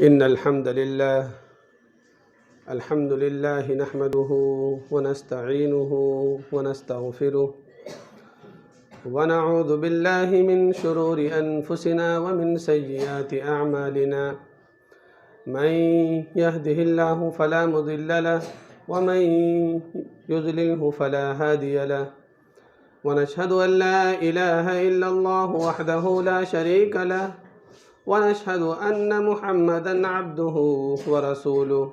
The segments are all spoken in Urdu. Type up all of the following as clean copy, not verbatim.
إن الحمد لله نحمده ونستعينه ونستغفره ونعوذ بالله من شرور أنفسنا ومن سيئات أعمالنا. من يهده الله فلا مضل له ومن يضلله فلا هادي له، ونشهد أن لا إله إلا الله وحده لا شريك له، ونشهد أن محمدًا عبده ورسوله.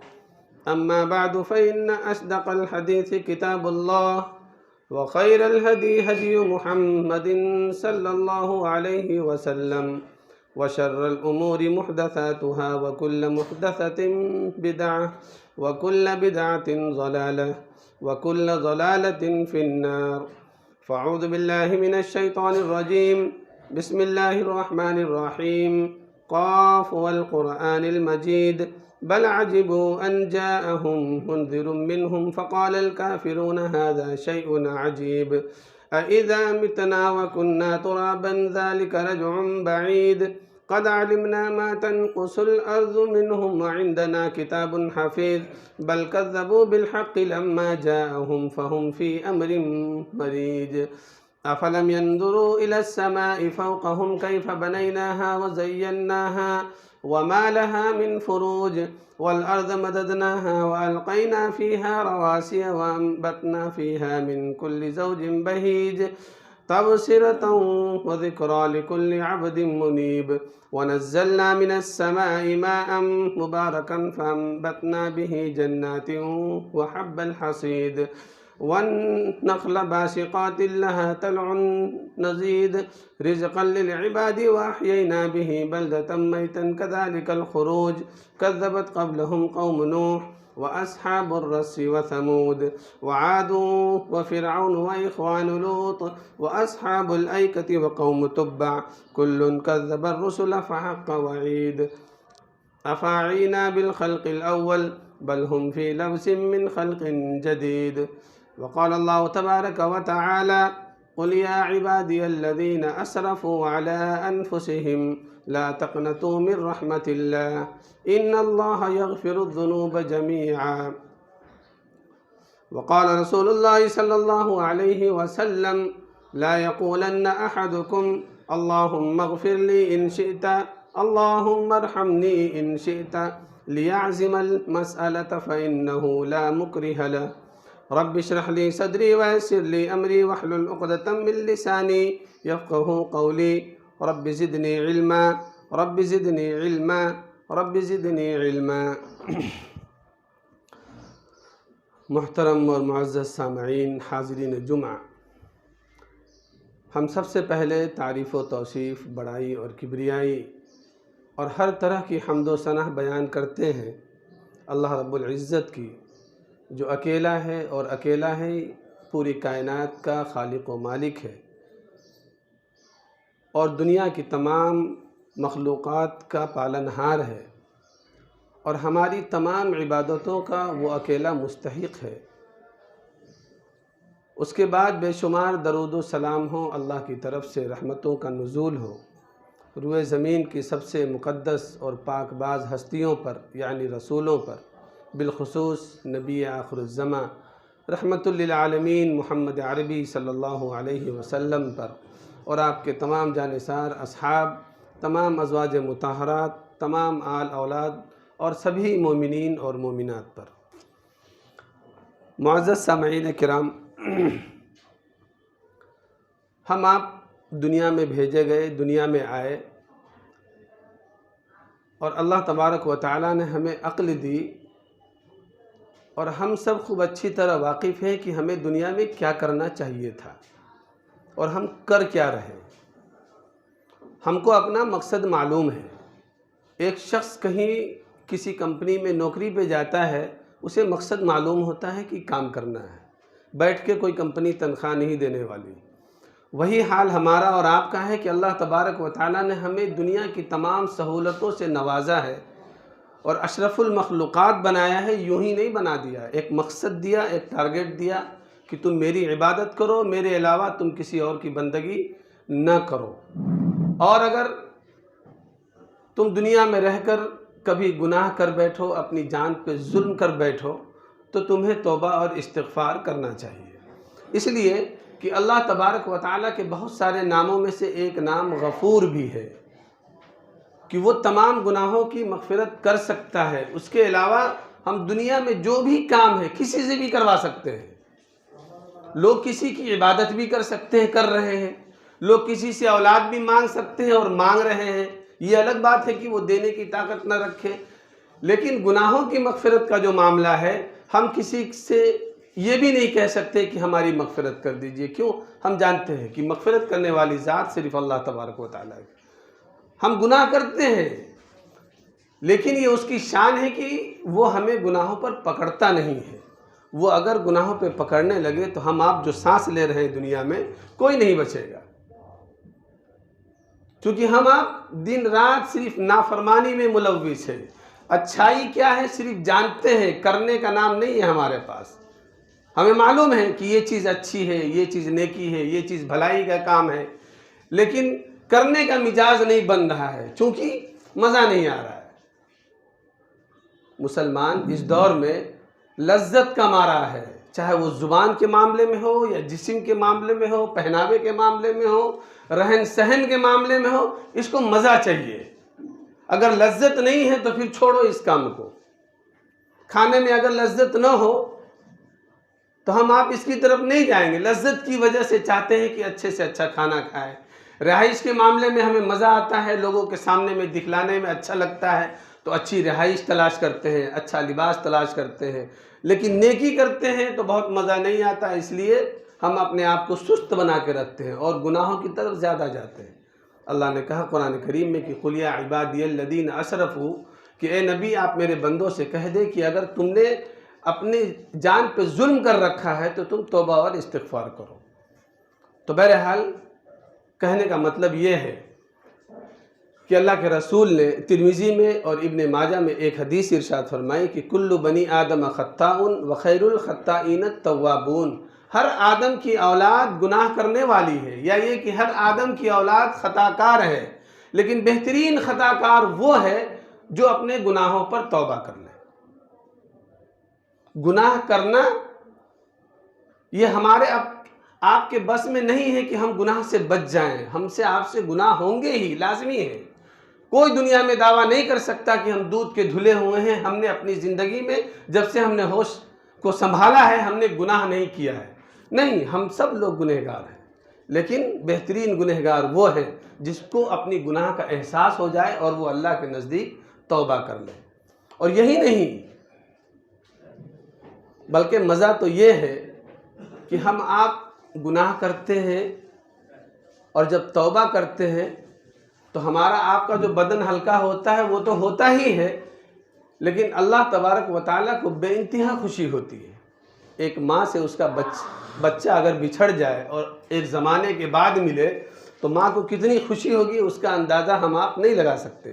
أما بعد فإن أصدق الحديث كتاب الله، وخير الهدي هدي محمد صلى الله عليه وسلم، وشر الأمور محدثاتها، وكل محدثة بدعة، وكل بدعة ضلالة، وكل ضلالة في النار. فأعوذ بالله من الشيطان الرجيم. بسم الله الرحمن الرحيم. قاف والقرآن المجيد. بل عجبوا أن جاءهم منذر منهم فقال الكافرون هذا شيء عجيب. أإذا متنا وكنا ترابا ذلك رجع بعيد. قد علمنا ما تنقص الأرض منهم وعندنا كتاب حفيظ. بل كذبوا بالحق لما جاءهم فهم في أمر مريج. أفلم ينظروا إلى السماء فوقهم كيف بنيناها وزيناها وما لها من فروج. والأرض مددناها وألقينا فيها رواسي وأنبتنا فيها من كل زوج بهيج، تبصرة وذكرى لكل عبد منيب. ونزلنا من السماء ماء مباركا فأنبتنا به جنات وحب الحصيد، والنخل باسقات لها طلع نضيد، رزقا للعباد وأحيينا به بلدة ميتا كذلك الخروج. كذبت قبلهم قوم نوح وأصحاب الرس وثمود وعاد وفرعون وإخوان لوط وأصحاب الأيكة وقوم تبع، كل كذب الرسل فحق وعيد. أفعينا بالخلق الأول بل هم في لبس من خلق جديد. وقال الله تبارك وتعالى: قل يا عبادي الذين أسرفوا على أنفسهم لا تقنطوا من رحمة الله إن الله يغفر الذنوب جميعا. وقال رسول الله صلى الله عليه وسلم: لا يقولن أحدكم اللهم اغفر لي إن شئت، اللهم ارحمني إن شئت، ليعزم المسألة فإنه لا مكره له. رب اشرح لي صدري ويسر لي أمري واحلل عقدة من لساني يفقهوا قولي. رب زدني علما، رب زدني علما، رب زدنی علما. محترم اور معزز سامعین، حاضرین جمعہ، ہم سب سے پہلے تعریف و توصیف، بڑائی اور کبریائی اور ہر طرح کی حمد و ثنا بیان کرتے ہیں اللہ رب العزت کی، جو اکیلا ہے اور اکیلا ہے پوری کائنات کا خالق و مالک ہے، اور دنیا کی تمام مخلوقات کا پالنہار ہے، اور ہماری تمام عبادتوں کا وہ اکیلا مستحق ہے۔ اس کے بعد بے شمار درود و سلام ہوں، اللہ کی طرف سے رحمتوں کا نزول ہو روئے زمین کی سب سے مقدس اور پاک باز ہستیوں پر، یعنی رسولوں پر، بالخصوص نبی آخر الزماں رحمت للعالمین محمد عربی صلی اللہ علیہ وسلم پر، اور آپ کے تمام جانثار اصحاب، تمام ازواج مطہرات، تمام آل اولاد اور سبھی مومنین اور مومنات پر۔ معزز سامعین کرام، ہم آپ دنیا میں بھیجے گئے، دنیا میں آئے، اور اللہ تبارک و تعالیٰ نے ہمیں عقل دی، اور ہم سب خوب اچھی طرح واقف ہیں کہ ہمیں دنیا میں کیا کرنا چاہیے تھا اور ہم کر کیا رہے۔ ہم کو اپنا مقصد معلوم ہے۔ ایک شخص کہیں کسی کمپنی میں نوکری پہ جاتا ہے، اسے مقصد معلوم ہوتا ہے کہ کام کرنا ہے، بیٹھ کے کوئی کمپنی تنخواہ نہیں دینے والی۔ وہی حال ہمارا اور آپ کا ہے کہ اللہ تبارک و تعالیٰ نے ہمیں دنیا کی تمام سہولتوں سے نوازا ہے اور اشرف المخلوقات بنایا ہے۔ یوں ہی نہیں بنا دیا، ایک مقصد دیا، ایک ٹارگٹ دیا کہ تم میری عبادت کرو، میرے علاوہ تم کسی اور کی بندگی نہ کرو۔ اور اگر تم دنیا میں رہ کر کبھی گناہ کر بیٹھو، اپنی جان پہ ظلم کر بیٹھو، تو تمہیں توبہ اور استغفار کرنا چاہیے۔ اس لیے کہ اللہ تبارک و تعالیٰ کے بہت سارے ناموں میں سے ایک نام غفور بھی ہے، کہ وہ تمام گناہوں کی مغفرت کر سکتا ہے۔ اس کے علاوہ ہم دنیا میں جو بھی کام ہے کسی سے بھی کروا سکتے ہیں۔ لوگ کسی کی عبادت بھی کر سکتے ہیں، کر رہے ہیں۔ لوگ کسی سے اولاد بھی مانگ سکتے ہیں اور مانگ رہے ہیں۔ یہ الگ بات ہے کہ وہ دینے کی طاقت نہ رکھے، لیکن گناہوں کی مغفرت کا جو معاملہ ہے، ہم کسی سے یہ بھی نہیں کہہ سکتے کہ ہماری مغفرت کر دیجئے۔ کیوں؟ ہم جانتے ہیں کہ مغفرت کرنے والی ذات صرف اللہ تبارک و تعالیٰ ہے۔ ہم گناہ کرتے ہیں، لیکن یہ اس کی شان ہے کہ وہ ہمیں گناہوں پر پکڑتا نہیں ہے۔ وہ اگر گناہوں پہ پکڑنے لگے تو ہم آپ جو سانس لے رہے ہیں دنیا میں، کوئی نہیں بچے گا، کیونکہ ہم آپ دن رات صرف نافرمانی میں ملوث ہیں۔ اچھائی کیا ہے صرف جانتے ہیں، کرنے کا نام نہیں ہے ہمارے پاس۔ ہمیں معلوم ہے کہ یہ چیز اچھی ہے، یہ چیز نیکی ہے، یہ چیز بھلائی کا کام ہے، لیکن کرنے کا مزاج نہیں بن رہا ہے، چونکہ مزہ نہیں آ رہا ہے۔ مسلمان اس دور میں لذت کا مارا ہے، چاہے وہ زبان کے معاملے میں ہو یا جسم کے معاملے میں ہو، پہناوے کے معاملے میں ہو، رہن سہن کے معاملے میں ہو، اس کو مزہ چاہیے۔ اگر لذت نہیں ہے تو پھر چھوڑو اس کام کو۔ کھانے میں اگر لذت نہ ہو تو ہم آپ اس کی طرف نہیں جائیں گے۔ لذت کی وجہ سے چاہتے ہیں کہ اچھے سے اچھا کھانا کھائیں۔ رہائش کے معاملے میں ہمیں مزہ آتا ہے، لوگوں کے سامنے میں دکھلانے میں اچھا لگتا ہے، تو اچھی رہائش تلاش کرتے ہیں، اچھا لباس تلاش کرتے ہیں، لیکن نیکی کرتے ہیں تو بہت مزہ نہیں آتا، اس لیے ہم اپنے آپ کو سست بنا کے رکھتے ہیں اور گناہوں کی طرف زیادہ جاتے ہیں۔ اللہ نے کہا قرآن کریم میں کہ قُلْ يَا عِبَادِيَ الَّذِينَ أَسْرَفُوا، کہ اے نبی آپ میرے بندوں سے کہہ دے کہ اگر تم نے اپنی جان پہ ظلم کر رکھا ہے تو تم توبہ اور استغفار کرو۔ تو بہرحال کہنے کا مطلب یہ ہے کہ اللہ کے رسول نے ترمذی میں اور ابن ماجہ میں ایک حدیث ارشاد فرمائی کہ کل بنی آدم خطاء وخیر الخطائین التوابون، ہر آدم کی اولاد گناہ کرنے والی ہے، یا یہ کہ ہر آدم کی اولاد خطا کار ہے، لیکن بہترین خطا کار وہ ہے جو اپنے گناہوں پر توبہ کر لے۔ گناہ کرنا یہ ہمارے آپ کے بس میں نہیں ہے کہ ہم گناہ سے بچ جائیں، ہم سے آپ سے گناہ ہوں گے ہی، لازمی ہے۔ کوئی دنیا میں دعویٰ نہیں کر سکتا کہ ہم دودھ کے دھلے ہوئے ہیں، ہم نے اپنی زندگی میں جب سے ہم نے ہوش کو سنبھالا ہے ہم نے گناہ نہیں کیا ہے۔ نہیں، ہم سب لوگ گنہگار ہیں، لیکن بہترین گنہگار وہ ہے جس کو اپنی گناہ کا احساس ہو جائے اور وہ اللہ کے نزدیک توبہ کر لے۔ اور یہی نہیں بلکہ مزہ تو یہ ہے کہ ہم آپ گناہ کرتے ہیں اور جب توبہ کرتے ہیں تو ہمارا آپ کا جو بدن ہلکا ہوتا ہے وہ تو ہوتا ہی ہے، لیکن اللہ تبارک و تعالیٰ کو بے انتہا خوشی ہوتی ہے۔ ایک ماں سے اس کا بچہ اگر بچھڑ جائے اور ایک زمانے کے بعد ملے تو ماں کو کتنی خوشی ہوگی، اس کا اندازہ ہم آپ نہیں لگا سکتے۔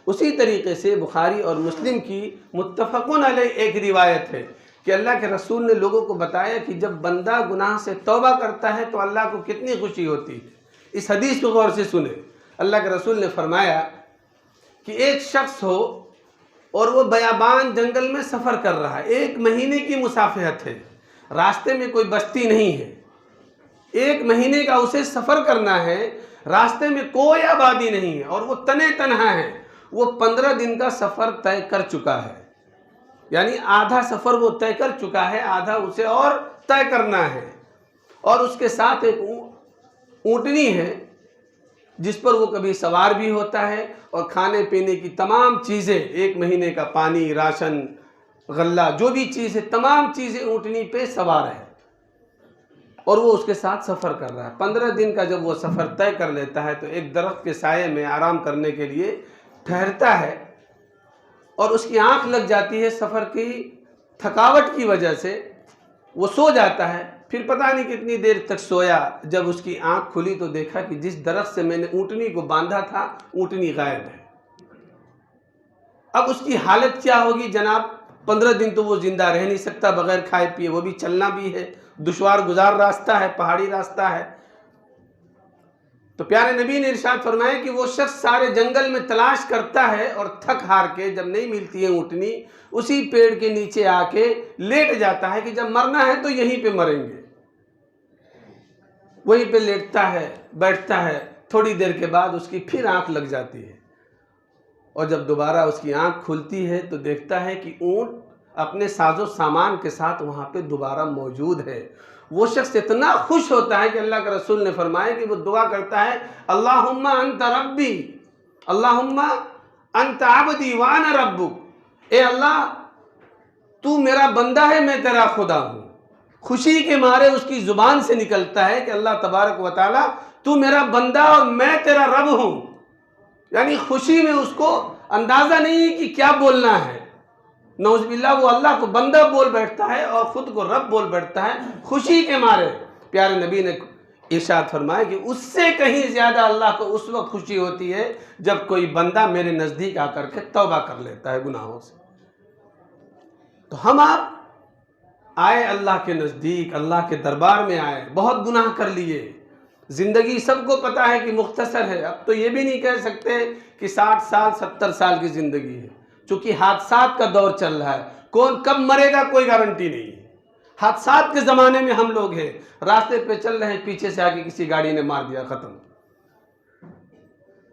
اسی طریقے سے بخاری اور مسلم کی متفقن علیہ ایک روایت ہے کہ اللہ کے رسول نے لوگوں کو بتایا کہ جب بندہ گناہ سے توبہ کرتا ہے تو اللہ کو کتنی خوشی ہوتی ہے۔ اس حدیث کو غور سے سنیں۔ اللہ کے رسول نے فرمایا کہ ایک شخص ہو اور وہ بیابان جنگل میں سفر کر رہا ہے، 1 مہینے کی مسافت ہے، راستے میں کوئی بستی نہیں ہے، 1 مہینے کا اسے سفر کرنا ہے، راستے میں کوئی آبادی نہیں ہے اور وہ تنہا ہے۔ وہ 15 دن کا سفر طے کر چکا ہے، یعنی آدھا سفر وہ طے کر چکا ہے، آدھا اسے اور طے کرنا ہے، اور اس کے ساتھ ایک اونٹنی ہے جس پر وہ کبھی سوار بھی ہوتا ہے، اور کھانے پینے کی تمام چیزیں، 1 مہینے کا پانی، راشن، غلہ، جو بھی چیز ہے تمام چیزیں اونٹنی پہ سوار ہے، اور وہ اس کے ساتھ سفر کر رہا ہے۔ 15 دن کا جب وہ سفر طے کر لیتا ہے تو ایک درخت کے سائے میں آرام کرنے کے لیے ٹھہرتا ہے، اور اس کی آنکھ لگ جاتی ہے، سفر کی تھکاوٹ کی وجہ سے وہ سو جاتا ہے۔ پھر پتہ نہیں کتنی دیر تک سویا، جب اس کی آنکھ کھلی تو دیکھا کہ جس درخت سے میں نے اونٹنی کو باندھا تھا اونٹنی غائب ہے۔ اب اس کی حالت کیا ہوگی جناب؟ 15 دن تو وہ زندہ رہ نہیں سکتا بغیر کھائے پیے، وہ بھی چلنا بھی ہے، دشوار گزار راستہ ہے، پہاڑی راستہ ہے۔ تو پیارے نبی نے ارشاد فرمایا کہ وہ شخص سارے جنگل میں تلاش کرتا ہے اور تھک ہار کے جب نہیں ملتی ہے اونٹنی اسی پیڑ کے نیچے آ کے لیٹ جاتا ہے کہ جب مرنا ہے تو یہیں پہ مریں گے. وہیں پہ لیٹتا ہے، بیٹھتا ہے، تھوڑی دیر کے بعد اس کی پھر آنکھ لگ جاتی ہے اور جب دوبارہ اس کی آنکھ کھلتی ہے تو دیکھتا ہے کہ اونٹ اپنے ساز و سامان کے ساتھ وہاں پہ دوبارہ موجود ہے. وہ شخص اتنا خوش ہوتا ہے کہ اللہ کے رسول نے فرمایا کہ وہ دعا کرتا ہے اللہم انت ربی، اللہم انت عبدی وانا ربک، اے اللہ تو میرا بندہ ہے میں تیرا خدا ہوں. خوشی کے مارے اس کی زبان سے نکلتا ہے کہ اللہ تبارک و تعالی تو میرا بندہ اور میں تیرا رب ہوں. یعنی خوشی میں اس کو اندازہ نہیں ہے کہ کیا بولنا ہے. نعوذ باللہ وہ اللہ کو بندہ بول بیٹھتا ہے اور خود کو رب بول بیٹھتا ہے خوشی کے مارے. پیارے نبی نے ارشاد فرمایا کہ اس سے کہیں زیادہ اللہ کو اس وقت خوشی ہوتی ہے جب کوئی بندہ میرے نزدیک آ کر کے توبہ کر لیتا ہے گناہوں سے. تو ہم آپ آئے اللہ کے نزدیک، اللہ کے دربار میں آئے، بہت گناہ کر لیے. زندگی سب کو پتہ ہے کہ مختصر ہے. اب تو یہ بھی نہیں کہہ سکتے کہ 60 سال 70 سال کی زندگی ہے، چونکہ حادثات کا دور چل رہا ہے. کون کب مرے گا کوئی گارنٹی نہیں ہے. حادثات کے زمانے میں ہم لوگ ہیں، راستے پہ چل رہے ہیں، پیچھے سے آگے کسی گاڑی نے مار دیا، ختم.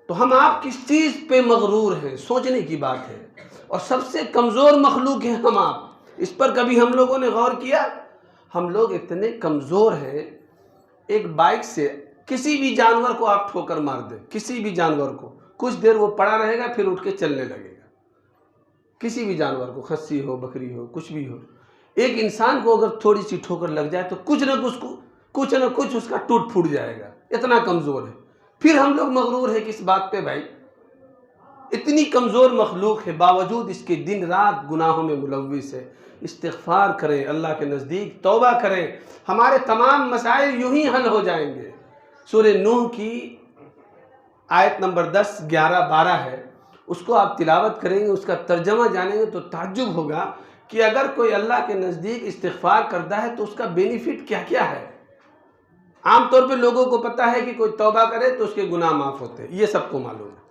تو ہم آپ کس چیز پہ مغرور ہیں، سوچنے کی بات ہے. اور سب سے کمزور مخلوق ہیں ہم آپ. اس پر کبھی ہم لوگوں نے غور کیا؟ ہم لوگ اتنے کمزور ہیں، ایک بائک سے کسی بھی جانور کو آپ ٹھوکر مار دیں، کسی بھی جانور کو، کچھ دیر وہ پڑا رہے گا پھر اٹھ کے چلنے لگے گا. کسی بھی جانور کو، خصی ہو، بکری ہو، کچھ بھی ہو. ایک انسان کو اگر تھوڑی سی ٹھوکر لگ جائے تو کچھ نہ کچھ اس کا ٹوٹ پھوٹ جائے گا. اتنا کمزور ہے. پھر ہم لوگ مغرور ہیں کس بات پہ بھائی؟ اتنی کمزور مخلوق ہے، باوجود اس کے دن رات گناہوں میں ملوث ہے. استغفار کریں، اللہ کے نزدیک توبہ کریں، ہمارے تمام مسائل یوں ہی حل ہو جائیں گے. سورہ نوح کی آیت نمبر 10، 11، 12 ہے، اس کو آپ تلاوت کریں گے، اس کا ترجمہ جانیں گے تو تعجب ہوگا کہ اگر کوئی اللہ کے نزدیک استغفار کرتا ہے تو اس کا بینیفٹ کیا کیا ہے. عام طور پہ لوگوں کو پتہ ہے کہ کوئی توبہ کرے تو اس کے گناہ معاف ہوتے ہیں، یہ سب کو معلوم ہے.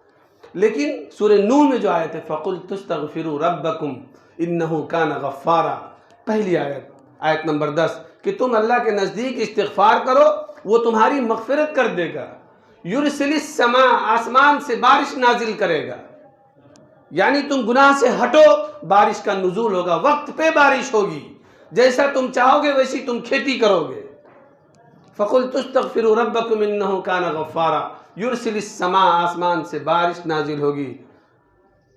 لیکن سورہ نوح میں جو آیت ہے فَقُلْتُ اسْتَغْفِرُوا رَبَّكُمْ إِنَّهُ كَانَ غَفَّارًا، پہلی آیت نمبر 10 کہ تم اللہ کے نزدیک استغفار کرو، وہ تمہاری مغفرت کر دے گا. یُرْسِلِ السَّمَاءَ، آسمان سے بارش نازل کرے گا. یعنی تم گناہ سے ہٹو، بارش کا نزول ہوگا، وقت پہ بارش ہوگی، جیسا تم چاہو گے ویسی تم کھیتی کرو گے. فَقُلْتُ اسْتَغْفِرُوا رَبَّكُمْ إِنَّهُ كَانَ غَفَّارًا، یُرْسِلِ السَّمَاءَ، آسمان سے بارش نازل ہوگی.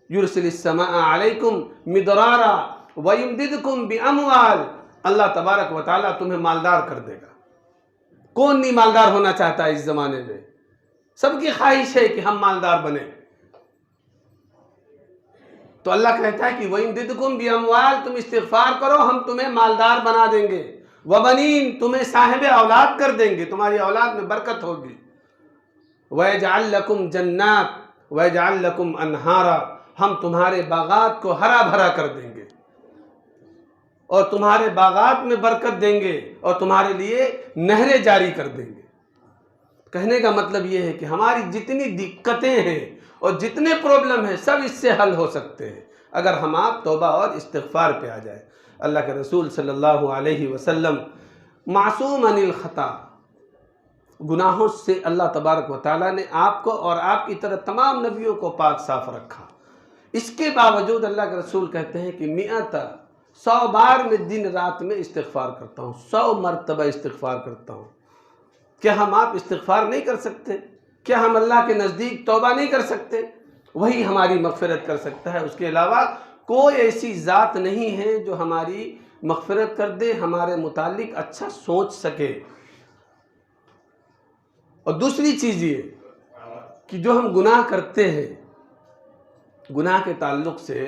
یُرْسِلِ السَّمَاءَ عَلَيْكُمْ مِدْرَارًا وَيُمْدِدْكُمْ بِأَمْوَالٍ، اللہ تبارک و تعالیٰ تمہیں مالدار کر دے گا. کون نہیں مالدار ہونا چاہتا ہے اس زمانے میں؟ سب کی خواہش ہے کہ ہم مالدار بنیں. تو اللہ کہتا ہے کہ وَيُمْدِدْكُمْ بِأَمْوَالٍ، تم استغفار کرو ہم تمہیں مالدار بنا دیں گے. وَبَنِينَ، تمہیں صاحب اولاد کر دیں گے، تمہاری اولاد میں برکت ہوگی. وَيَجْعَلْ لَكُمْ جَنَّاتٍ وَيَجْعَلْ لَكُمْ أَنْهَارًا، ہم تمہارے باغات کو ہرا بھرا کر دیں گے اور تمہارے باغات میں برکت دیں گے اور تمہارے لیے نہریں جاری کر دیں گے. کہنے کا مطلب یہ ہے کہ ہماری جتنی دقتیں ہیں اور جتنے پرابلم ہیں سب اس سے حل ہو سکتے ہیں اگر ہم آپ توبہ اور استغفار پہ آ جائیں. اللہ کے رسول صلی اللہ علیہ وسلم معصوم عن الخطا، گناہوں سے اللہ تبارک و تعالیٰ نے آپ کو اور آپ کی طرح تمام نبیوں کو پاک صاف رکھا. اس کے باوجود اللہ کے رسول کہتے ہیں کہ 100 بار میں دن رات میں استغفار کرتا ہوں، 100 مرتبہ استغفار کرتا ہوں. کیا ہم آپ استغفار نہیں کر سکتے؟ کیا ہم اللہ کے نزدیک توبہ نہیں کر سکتے؟ وہی ہماری مغفرت کر سکتا ہے، اس کے علاوہ کوئی ایسی ذات نہیں ہے جو ہماری مغفرت کر دے، ہمارے متعلق اچھا سوچ سکے. اور دوسری چیز یہ کہ جو ہم گناہ کرتے ہیں، گناہ کے تعلق سے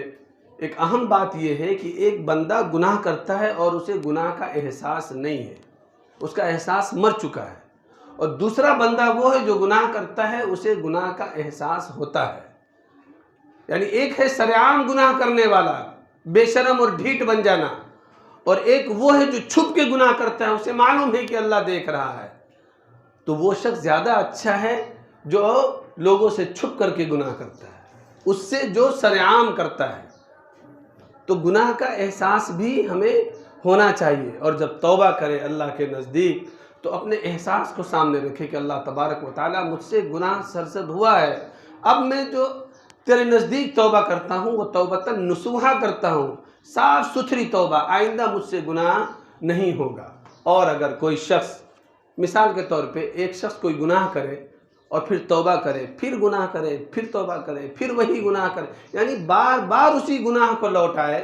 ایک اہم بات یہ ہے کہ ایک بندہ گناہ کرتا ہے اور اسے گناہ کا احساس نہیں ہے، اس کا احساس مر چکا ہے. اور دوسرا بندہ وہ ہے جو گناہ کرتا ہے، اسے گناہ کا احساس ہوتا ہے. یعنی ایک ہے سرعام گناہ کرنے والا، بے شرم اور ڈھیٹ بن جانا، اور ایک وہ ہے جو چھپ کے گناہ کرتا ہے، اسے معلوم ہے کہ اللہ دیکھ رہا ہے. تو وہ شخص زیادہ اچھا ہے جو لوگوں سے چھپ کر کے گناہ کرتا ہے، اس سے جو سرعام کرتا ہے۔ تو گناہ کا احساس بھی ہمیں ہونا چاہیے، اور جب توبہ کرے اللہ کے نزدیک تو اپنے احساس کو سامنے رکھے کہ اللہ تبارک و تعالیٰ مجھ سے گناہ سرزد ہوا ہے، اب میں جو تیرے نزدیک توبہ کرتا ہوں وہ توبۃ نصوحہ کرتا ہوں، صاف ستھری توبہ، آئندہ مجھ سے گناہ نہیں ہوگا۔ اور اگر کوئی شخص، مثال کے طور پہ ایک شخص کوئی گناہ کرے اور پھر توبہ کرے، پھر گناہ کرے، پھر توبہ کرے، پھر وہی گناہ کرے، یعنی بار بار اسی گناہ کو لوٹائے،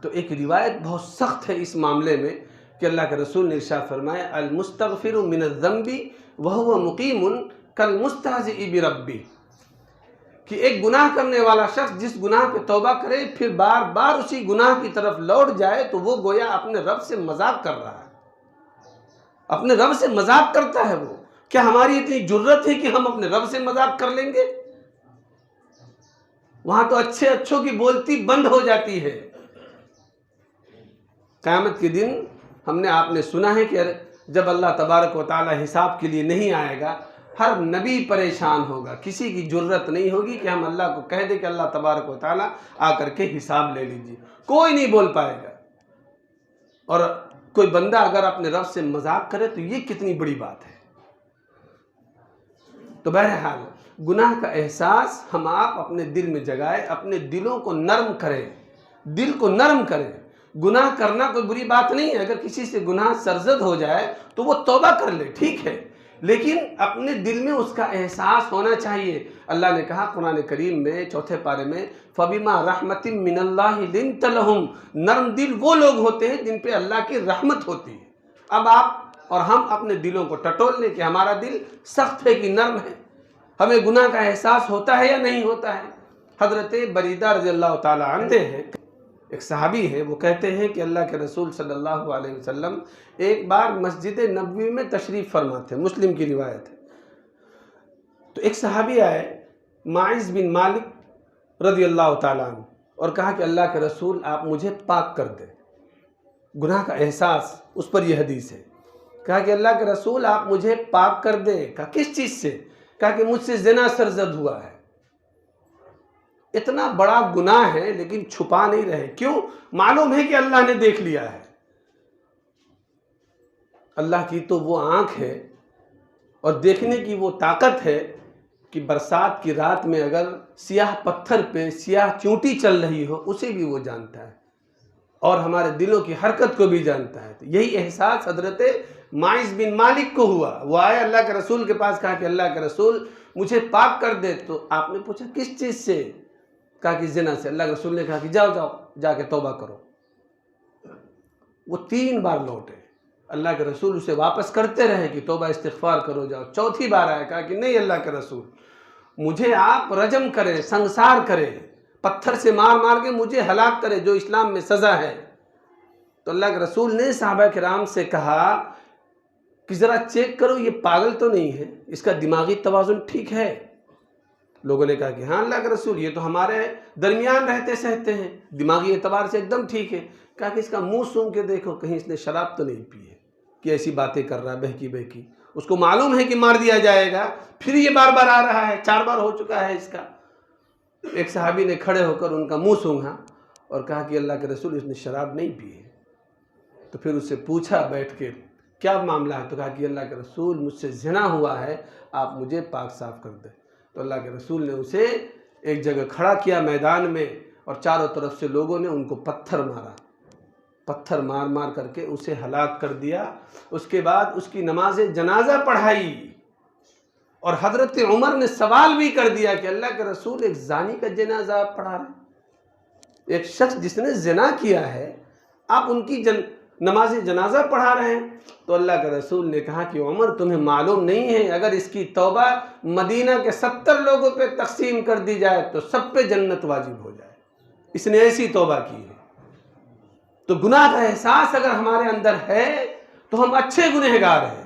تو ایک روایت بہت سخت ہے اس معاملے میں کہ اللہ کے رسول نے ارشاد فرمایا المستغفر من الذنب وهو مقیم کالمستہزئ بربہ، کہ ایک گناہ کرنے والا شخص جس گناہ پہ توبہ کرے پھر بار بار اسی گناہ کی طرف لوٹ جائے تو وہ گویا اپنے رب سے مذاق کر رہا ہے، اپنے رب سے مذاق کرتا ہے۔ وہ کیا ہماری اتنی جرت ہے کہ ہم اپنے رب سے مذاق کر لیں گے؟ وہاں تو اچھے اچھوں کی بولتی بند ہو جاتی ہے۔ قیامت کے دن ہم نے آپ نے سنا ہے کہ جب اللہ تبارک و تعالی حساب کے لیے نہیں آئے گا، ہر نبی پریشان ہوگا، کسی کی جرت نہیں ہوگی کہ ہم اللہ کو کہہ دیں کہ اللہ تبارک و تعالی آ کر کے حساب لے لیجیے، کوئی نہیں بول پائے گا۔ اور کوئی بندہ اگر اپنے رب سے مذاق کرے تو یہ کتنی بڑی بات ہے۔ تو بہرحال گناہ کا احساس ہم آپ اپنے دل میں جگائے، اپنے دلوں کو نرم کریں، دل کو نرم کریں۔ گناہ کرنا کوئی بری بات نہیں ہے، اگر کسی سے گناہ سرزد ہو جائے تو وہ توبہ کر لے، ٹھیک ہے، لیکن اپنے دل میں اس کا احساس ہونا چاہیے۔ اللہ نے کہا قرآن کریم میں 4 پارے میں فَبِمَا رَحْمَةٍ مِّنَ اللَّهِ لِنْتَ لَهُمْ، نرم دل وہ لوگ ہوتے ہیں جن پہ اللہ کی رحمت ہوتی ہے۔ اب آپ اور ہم اپنے دلوں کو ٹٹول لیں کہ ہمارا دل سخت ہے کہ نرم ہے، ہمیں گناہ کا احساس ہوتا ہے یا نہیں ہوتا ہے۔ حضرت بریدہ رضی اللہ تعالی عنہ ہیں، ایک صحابی ہے، وہ کہتے ہیں کہ اللہ کے رسول صلی اللہ علیہ وسلم ایک بار مسجد نبوی میں تشریف فرما تھے، مسلم کی روایت ہے۔ تو ایک صحابی آئے ماعز بن مالک رضی اللہ تعالیٰ عنہ اور کہا کہ اللہ کے رسول آپ مجھے پاک کر دیں، گناہ کا احساس، اس پر یہ حدیث ہے۔ کہا کہ اللہ کے رسول آپ مجھے پاک کر دیں۔ کہا کس چیز سے؟ کہا کہ مجھ سے زنا سرزد ہوا ہے۔ اتنا بڑا گناہ ہے لیکن چھپا نہیں رہے، کیوں؟ معلوم ہے کہ اللہ نے دیکھ لیا ہے۔ اللہ کی تو وہ آنکھ ہے اور دیکھنے کی وہ طاقت ہے کہ برسات کی رات میں اگر سیاہ پتھر پہ سیاہ چونٹی چل رہی ہو اسے بھی وہ جانتا ہے، اور ہمارے دلوں کی حرکت کو بھی جانتا ہے۔ تو یہی احساس حضرت ماعز بن مالک کو ہوا، وہ آئے اللہ کے رسول کے پاس، کہا کہ اللہ کے رسول مجھے پاک کر دے۔ تو آپ نے پوچھا کس چیز سے؟ کہا کہ زنا سے۔ اللہ کے رسول نے کہا کہ جاؤ جا کے توبہ کرو۔ وہ 3 بار لوٹے، اللہ کے رسول اسے واپس کرتے رہے کہ توبہ استغفار کرو جاؤ۔ 4تھی بار آیا، کہا کہ نہیں اللہ کے رسول مجھے آپ رجم کریں، سنسار کریں، پتھر سے مار مار کے مجھے ہلاک کرے جو اسلام میں سزا ہے۔ تو اللہ کے رسول نے صحابہ کرام سے کہا کہ ذرا چیک کرو یہ پاگل تو نہیں ہے، اس کا دماغی توازن ٹھیک ہے؟ لوگوں نے کہا کہ ہاں اللہ کے رسول یہ تو ہمارے درمیان رہتے سہتے ہیں، دماغی اعتبار سے ایک دم ٹھیک ہے۔ کہا کہ اس کا منہ سونگ کے دیکھو کہیں اس نے شراب تو نہیں پی ہے کہ ایسی باتیں کر رہا ہے بہکی بہکی، اس کو معلوم ہے کہ مار دیا جائے گا، پھر یہ بار بار آ رہا ہے، 4 بار ہو چکا ہے اس کا۔ ایک صحابی نے کھڑے ہو کر ان کا منہ سونگھا اور کہا کہ اللہ کے رسول اس نے شراب نہیں پی ہے۔ تو پھر اس سے پوچھا بیٹھ کے کیا معاملہ ہے؟ تو کہا کہ اللہ کے رسول مجھ سے زنا ہوا ہے، آپ مجھے پاک صاف کر دیں۔ تو اللہ کے رسول نے اسے ایک جگہ کھڑا کیا میدان میں، اور چاروں طرف سے لوگوں نے ان کو پتھر مارا، پتھر مار مار کر کے اسے ہلاک کر دیا۔ اس کے بعد اس کی نماز جنازہ پڑھائی، اور حضرت عمر نے سوال بھی کر دیا کہ اللہ کے رسول ایک زانی کا جنازہ پڑھا رہے ہیں، ایک شخص جس نے زنا کیا ہے آپ ان کی نماز جنازہ پڑھا رہے ہیں؟ تو اللہ کے رسول نے کہا کہ عمر تمہیں معلوم نہیں ہے اگر اس کی توبہ مدینہ کے 70 لوگوں پہ تقسیم کر دی جائے تو سب پہ جنت واجب ہو جائے، اس نے ایسی توبہ کی ہے۔ تو گناہ کا احساس اگر ہمارے اندر ہے تو ہم اچھے گنہگار ہیں۔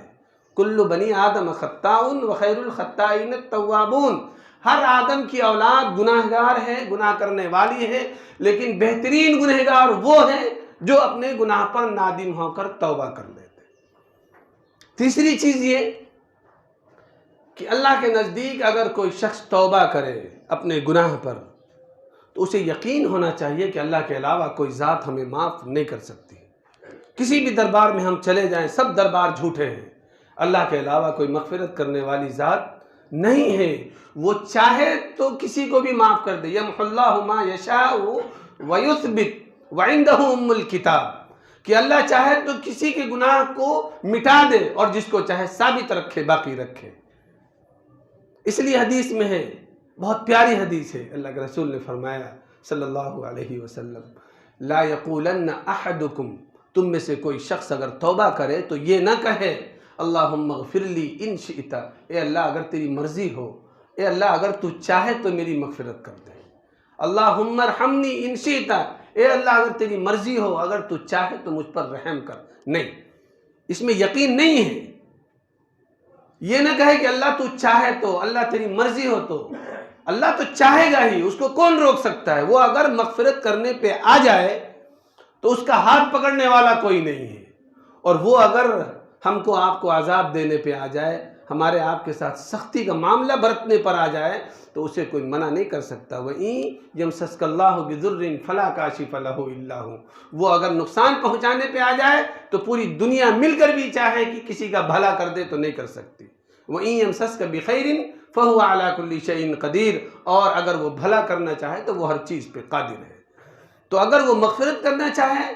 کل بنی آدم خطاء وخیر الخطائین التوابون، ہر آدم کی اولاد گناہگار ہے، گناہ کرنے والی ہے، لیکن بہترین گنہگار وہ ہیں جو اپنے گناہ پر نادم ہو کر توبہ کر لیتے۔ تیسری چیز یہ کہ اللہ کے نزدیک اگر کوئی شخص توبہ کرے اپنے گناہ پر تو اسے یقین ہونا چاہیے کہ اللہ کے علاوہ کوئی ذات ہمیں معاف نہیں کر سکتی۔ کسی بھی دربار میں ہم چلے جائیں، سب دربار جھوٹے ہیں، اللہ کے علاوہ کوئی مغفرت کرنے والی ذات نہیں ہے۔ وہ چاہے تو کسی کو بھی معاف کر دے، یمحو اللہ ما یشاء ویثبت وعندہ ام الکتاب، کہ اللہ چاہے تو کسی کے گناہ کو مٹا دے اور جس کو چاہے ثابت رکھے، باقی رکھے۔ اس لیے حدیث میں ہے، بہت پیاری حدیث ہے، اللہ کے رسول نے فرمایا صلی اللہ علیہ وسلم، لا یقولن احدکم، تم میں سے کوئی شخص اگر توبہ کرے تو یہ نہ کہے اللہم اغفر لی ان شئت، اے اللہ اگر تیری مرضی ہو، اے اللہ اگر تو چاہے تو میری مغفرت کر دے، اللہم ارحمنی ان شئت، اے اللہ اگر تیری مرضی ہو، اگر تو چاہے تو مجھ پر رحم کر۔ نہیں، اس میں یقین نہیں ہے۔ یہ نہ کہے کہ اللہ تو چاہے تو، اللہ تیری مرضی ہو تو، اللہ تو چاہے گا ہی، اس کو کون روک سکتا ہے؟ وہ اگر مغفرت کرنے پہ آ جائے تو اس کا ہاتھ پکڑنے والا کوئی نہیں ہے، اور وہ اگر ہم کو آپ کو عذاب دینے پہ آ جائے، ہمارے آپ کے ساتھ سختی کا معاملہ برتنے پر آ جائے تو اسے کوئی منع نہیں کر سکتا۔ وَإِن يَمْسَسْكَ اللَّهُ بِضُرٍّ فَلَا كَاشِفَ لَهُ إِلَّا هُوَ، وہ اگر نقصان پہنچانے پہ آ جائے تو پوری دنیا مل کر بھی چاہے کہ کسی کا بھلا کر دے تو نہیں کر سکتی۔ وَإِن يَمْسَسْكَ بِخَيْرٍ فَهُوَ عَلَى كُلِّ شَيْءٍ قَدِيرٌ، اور اگر وہ بھلا کرنا چاہے تو وہ ہر چیز پہ قادر ہے۔ تو اگر وہ مغفرت کرنا چاہے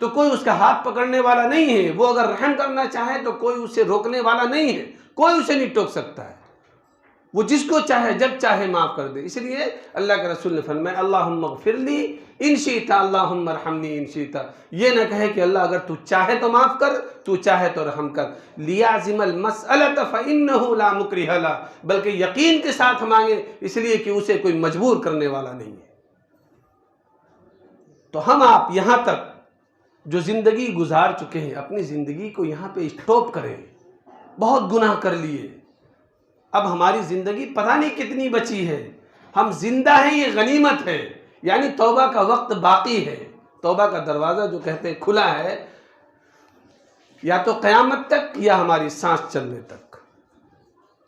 تو کوئی اس کا ہاتھ پکڑنے والا نہیں ہے، وہ اگر رحم کرنا چاہے تو کوئی اسے روکنے والا نہیں ہے، کوئی اسے نہیں ٹوک سکتا ہے، وہ جس کو چاہے جب چاہے معاف کر دے۔ اس لیے اللہ کے رسول نے فرمایا اللہم اغفر لی ان شئت اللہم ارحمنی ان شئت، یہ نہ کہے کہ اللہ اگر تو چاہے تو معاف کر، تو چاہے تو رحم کر، لیعزم المسألۃ فإنہ لا مکرہ لہ، بلکہ یقین کے ساتھ مانگے، اس لیے کہ اسے کوئی مجبور کرنے والا نہیں ہے۔ تو ہم آپ یہاں تک جو زندگی گزار چکے ہیں، اپنی زندگی کو یہاں پہ اسٹاپ کریں، بہت گناہ کر لیے، اب ہماری زندگی پتہ نہیں کتنی بچی ہے، ہم زندہ ہیں، یہ غنیمت ہے، یعنی توبہ کا وقت باقی ہے، توبہ کا دروازہ جو کہتے ہیں کھلا ہے، یا تو قیامت تک یا ہماری سانس چلنے تک۔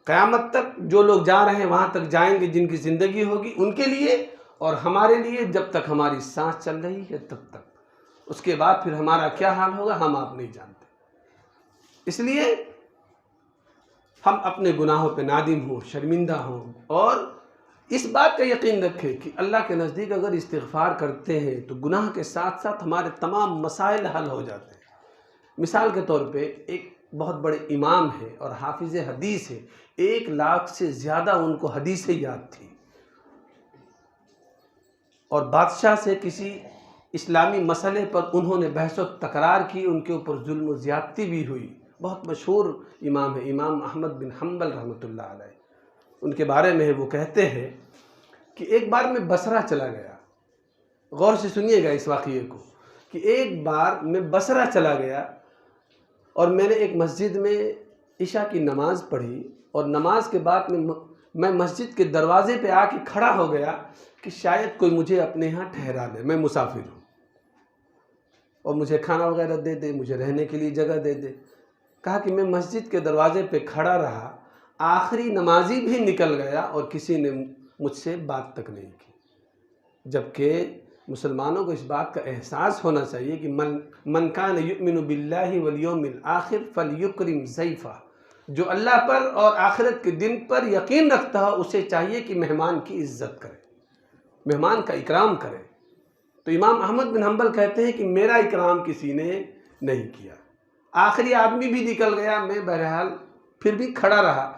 قیامت تک جو لوگ جا رہے ہیں وہاں تک جائیں گے، جن کی زندگی ہوگی ان کے لیے، اور ہمارے لیے جب تک ہماری سانس چل رہی ہے تب تک، اس کے بعد پھر ہمارا کیا حال ہوگا ہم آپ نہیں جانتے۔ اس لیے ہم اپنے گناہوں پہ نادم ہوں، شرمندہ ہوں، اور اس بات کا یقین رکھیں کہ اللہ کے نزدیک اگر استغفار کرتے ہیں تو گناہ کے ساتھ ساتھ ہمارے تمام مسائل حل ہو جاتے ہیں۔ مثال کے طور پہ ایک بہت بڑے امام ہے اور حافظ حدیث ہے، 1,00,000 سے زیادہ ان کو حدیثیں یاد تھی، اور بادشاہ سے کسی اسلامی مسئلے پر انہوں نے بحث و تکرار کی، ان کے اوپر ظلم و زیادتی بھی ہوئی، بہت مشہور امام ہے، امام احمد بن حنبل رحمۃ اللہ علیہ۔ ان کے بارے میں وہ کہتے ہیں کہ ایک بار میں بصرہ چلا گیا، غور سے سنیے گا اس واقعے کو، کہ ایک بار میں بصرہ چلا گیا اور میں نے ایک مسجد میں عشاء کی نماز پڑھی، اور نماز کے بعد میں مسجد کے دروازے پہ آ کے کھڑا ہو گیا کہ شاید کوئی مجھے اپنے ہاں ٹھہرا لے، میں مسافر ہوں، اور مجھے کھانا وغیرہ دے دے، مجھے رہنے کے لیے جگہ دے دے۔ کہا کہ میں مسجد کے دروازے پہ کھڑا رہا، آخری نمازی بھی نکل گیا اور کسی نے مجھ سے بات تک نہیں کی، جبکہ مسلمانوں کو اس بات کا احساس ہونا چاہیے کہ من کان یؤمن باللہ والیوم الآخر فلیکرم ضیفہ، جو اللہ پر اور آخرت کے دن پر یقین رکھتا ہو اسے چاہیے کہ مہمان کی عزت کرے، مہمان کا اکرام کرے۔ تو امام احمد بن حنبل کہتے ہیں کہ میرا اکرام کسی نے نہیں کیا، آخری آدمی بھی نکل گیا، میں بہرحال پھر بھی کھڑا رہا۔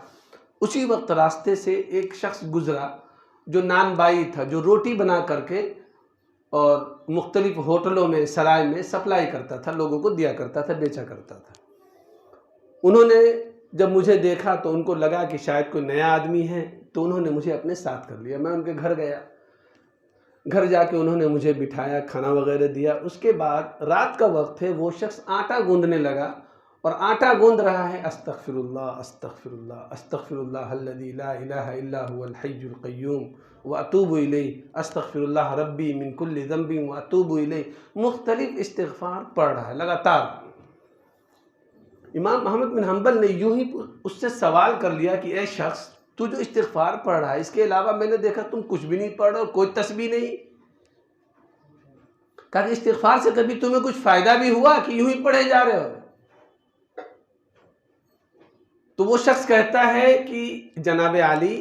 اسی وقت راستے سے ایک شخص گزرا جو نان بائی تھا، جو روٹی بنا کر کے اور مختلف ہوٹلوں میں، سرائے میں سپلائی کرتا تھا، لوگوں کو دیا کرتا تھا، بیچا کرتا تھا۔ انہوں نے جب مجھے دیکھا تو ان کو لگا کہ شاید کوئی نیا آدمی ہے، تو انہوں نے مجھے اپنے ساتھ کر لیا۔ میں ان کے گھر گیا، گھر جا کے انہوں نے مجھے بٹھایا، کھانا وغیرہ دیا۔ اس کے بعد رات کا وقت ہے، وہ شخص آٹا گوندنے لگا اور آٹا گوند رہا ہے، استغفر اللہ استغفر اللہ استغفر اللہ الذی لا الہ الا هو الحی القیوم واتوب الیہ، استغفر اللہ ربی من کل ذنب واتوب الیہ، مختلف استغفار پڑھ رہا ہے لگاتار۔ امام محمد بن حنبل نے یوں ہی اس سے سوال کر لیا کہ اے شخص تو جو استغفار پڑھ رہا ہے اس کے علاوہ میں نے دیکھا تم کچھ بھی نہیں پڑھ رہے ہو، کوئی تسبیح نہیں. کہا کہ استغفار سے کبھی تمہیں کچھ فائدہ بھی ہوا کہ یوں ہی پڑھے جا رہے ہو؟ تو وہ شخص کہتا ہے کہ جناب عالی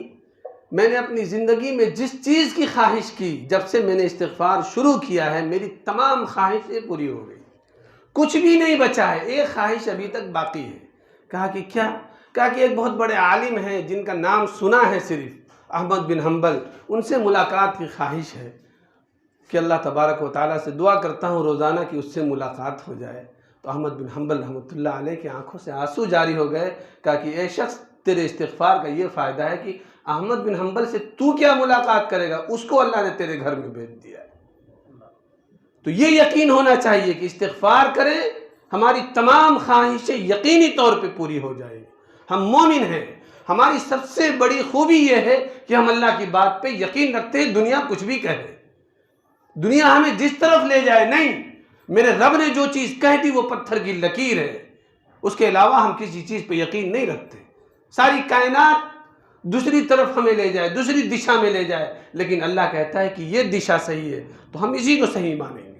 میں نے اپنی زندگی میں جس چیز کی خواہش کی، جب سے میں نے استغفار شروع کیا ہے میری تمام خواہشیں پوری ہو گئی، کچھ بھی نہیں بچا ہے، ایک خواہش ابھی تک باقی ہے. کہا کہ کیا؟ کہا کہ ایک بہت بڑے عالم ہیں جن کا نام سنا ہے صرف، احمد بن حنبل، ان سے ملاقات کی خواہش ہے کہ اللہ تبارک و تعالیٰ سے دعا کرتا ہوں روزانہ کہ اس سے ملاقات ہو جائے. تو احمد بن حنبل رحمۃ اللہ علیہ کی آنکھوں سے آنسو جاری ہو گئے. کہا کہ اے شخص تیرے استغفار کا یہ فائدہ ہے کہ احمد بن حنبل سے تو کیا ملاقات کرے گا، اس کو اللہ نے تیرے گھر میں بھیج دیا ہے. تو یہ یقین ہونا چاہیے کہ استغفار کریں ہماری تمام خواہشیں یقینی طور پہ پوری ہو جائیں. ہم مومن ہیں، ہماری سب سے بڑی خوبی یہ ہے کہ ہم اللہ کی بات پہ یقین رکھتے ہیں، دنیا کچھ بھی کہے، دنیا ہمیں جس طرف لے جائے، نہیں، میرے رب نے جو چیز کہہ دی وہ پتھر کی لکیر ہے، اس کے علاوہ ہم کسی چیز پہ یقین نہیں رکھتے. ساری کائنات دوسری طرف ہمیں لے جائے، دوسری دشا میں لے جائے، لیکن اللہ کہتا ہے کہ یہ دشا صحیح ہے تو ہم اسی کو صحیح مانیں گے.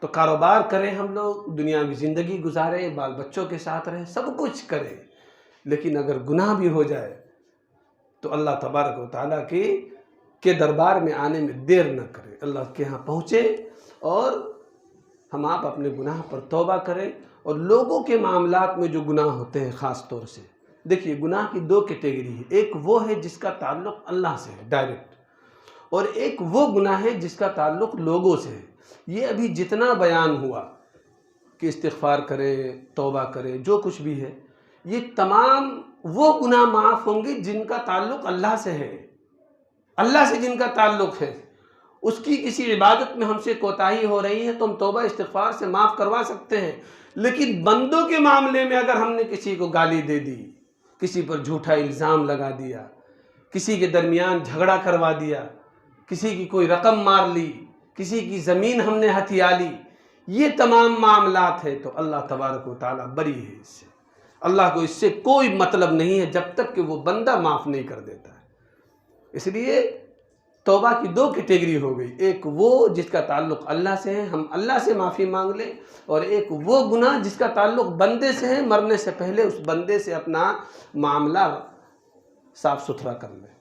تو کاروبار کریں، ہم لوگ دنیاوی زندگی گزاریں، بال بچوں کے ساتھ رہیں، سب کچھ کریں، لیکن اگر گناہ بھی ہو جائے تو اللہ تبارک و تعالیٰ کے دربار میں آنے میں دیر نہ کریں، اللہ کے ہاں پہنچے اور ہم آپ اپنے گناہ پر توبہ کریں. اور لوگوں کے معاملات میں جو گناہ ہوتے ہیں خاص طور سے، دیکھیے گناہ کی دو کیٹیگری ہے، ایک وہ ہے جس کا تعلق اللہ سے ہے ڈائریکٹ، اور ایک وہ گناہ ہے جس کا تعلق لوگوں سے ہے. یہ ابھی جتنا بیان ہوا کہ استغفار کریں، توبہ کریں، جو کچھ بھی ہے، یہ تمام وہ گناہ معاف ہوں گے جن کا تعلق اللہ سے ہے. اللہ سے جن کا تعلق ہے، اس کی کسی عبادت میں ہم سے کوتاہی ہو رہی ہے تو ہم توبہ استغفار سے معاف کروا سکتے ہیں. لیکن بندوں کے معاملے میں اگر ہم نے کسی کو گالی دے دی، کسی پر جھوٹا الزام لگا دیا، کسی کے درمیان جھگڑا کروا دیا، کسی کی کوئی رقم مار لی، کسی کی زمین ہم نے ہتھیا لی، یہ تمام معاملات ہیں تو اللہ تبارک و تعالیٰ بری ہے اس سے. اللہ کو اس سے کوئی مطلب نہیں ہے جب تک کہ وہ بندہ معاف نہیں کر دیتا ہے. اس لیے توبہ کی دو کیٹیگری ہو گئی، ایک وہ جس کا تعلق اللہ سے ہے، ہم اللہ سے معافی مانگ لیں، اور ایک وہ گناہ جس کا تعلق بندے سے ہے، مرنے سے پہلے اس بندے سے اپنا معاملہ صاف ستھرا کر لیں.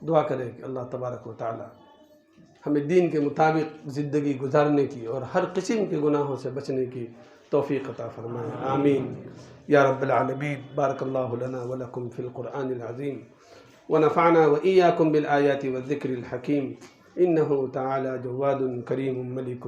دعا کریں کہ اللہ تبارک و تعالی ہمیں دین کے مطابق زندگی گزارنے کی اور ہر قسم کے گناہوں سے بچنے کی توفیق عطا فرمائے. آمین یا رب العالمین. بارک اللہ لنا ولکم فی القرآن العظیم ونفعنا وإياكم بالآيات والذكر الحكيم إنه تعالى جواد كريم ملك